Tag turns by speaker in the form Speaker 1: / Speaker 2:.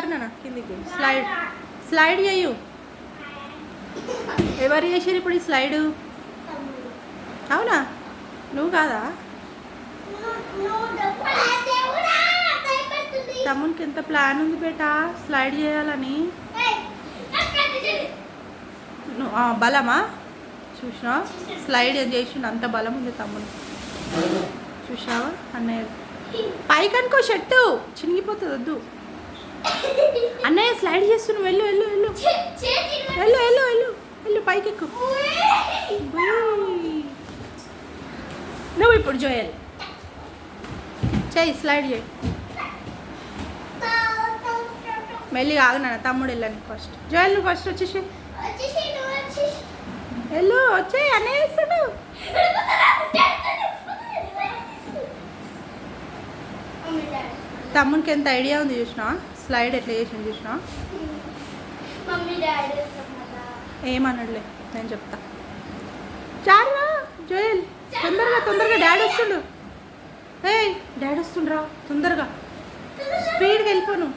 Speaker 1: జారినా కిందికి slide slide చేయు. ఎవరు చేసారు ఇప్పుడు ఈ స్లైడు? అవునా, నువ్వు కాదా? తమ్మునికి ఎంత ప్లాన్ ఉంది బేటా స్లైడ్ చేయాలని. బలమా చూసినా స్లైడ్ ఏం చేసిండు, అంత బలం ఉంది తమ్ముడు. చూసావా అన్నయ్య పైకి అనుకో, షర్టు చినిగిపోతుంది, వద్దు. అన్నయ్య స్లైడ్ చేస్తున్నావు, వెళ్ళు వెళ్ళు వెళ్ళు వెళ్ళు వెళ్ళు వెళ్ళు వెళ్ళు పైకి ఎక్కు. నువ్వు ఇప్పుడు జోయల్ చెయ్యి, స్లైడ్ చేయి. మెల్లిగా ఆగు నాన్న, తమ్ముడు వెళ్ళాను ఫస్ట్. జోయల్ నువ్వు ఫస్ట్ వచ్చేసి వెళ్ళు, వచ్చేయి అన్నయ్య వేస్తాడు. తమ్మునికి ఎంత ఐడియా ఉంది చూసినా, స్లైడ్ ఎట్లా చేసింది చూసినా. ఏమన్నాడులే, నేను చెప్తా. చాలా జోయల్ తొందరగా తొందరగా డాడీ వస్తుండు. ఏయ్ డాడీ వస్తుండ్రా, తొందరగా స్పీడ్గా వెళ్ళిపోను.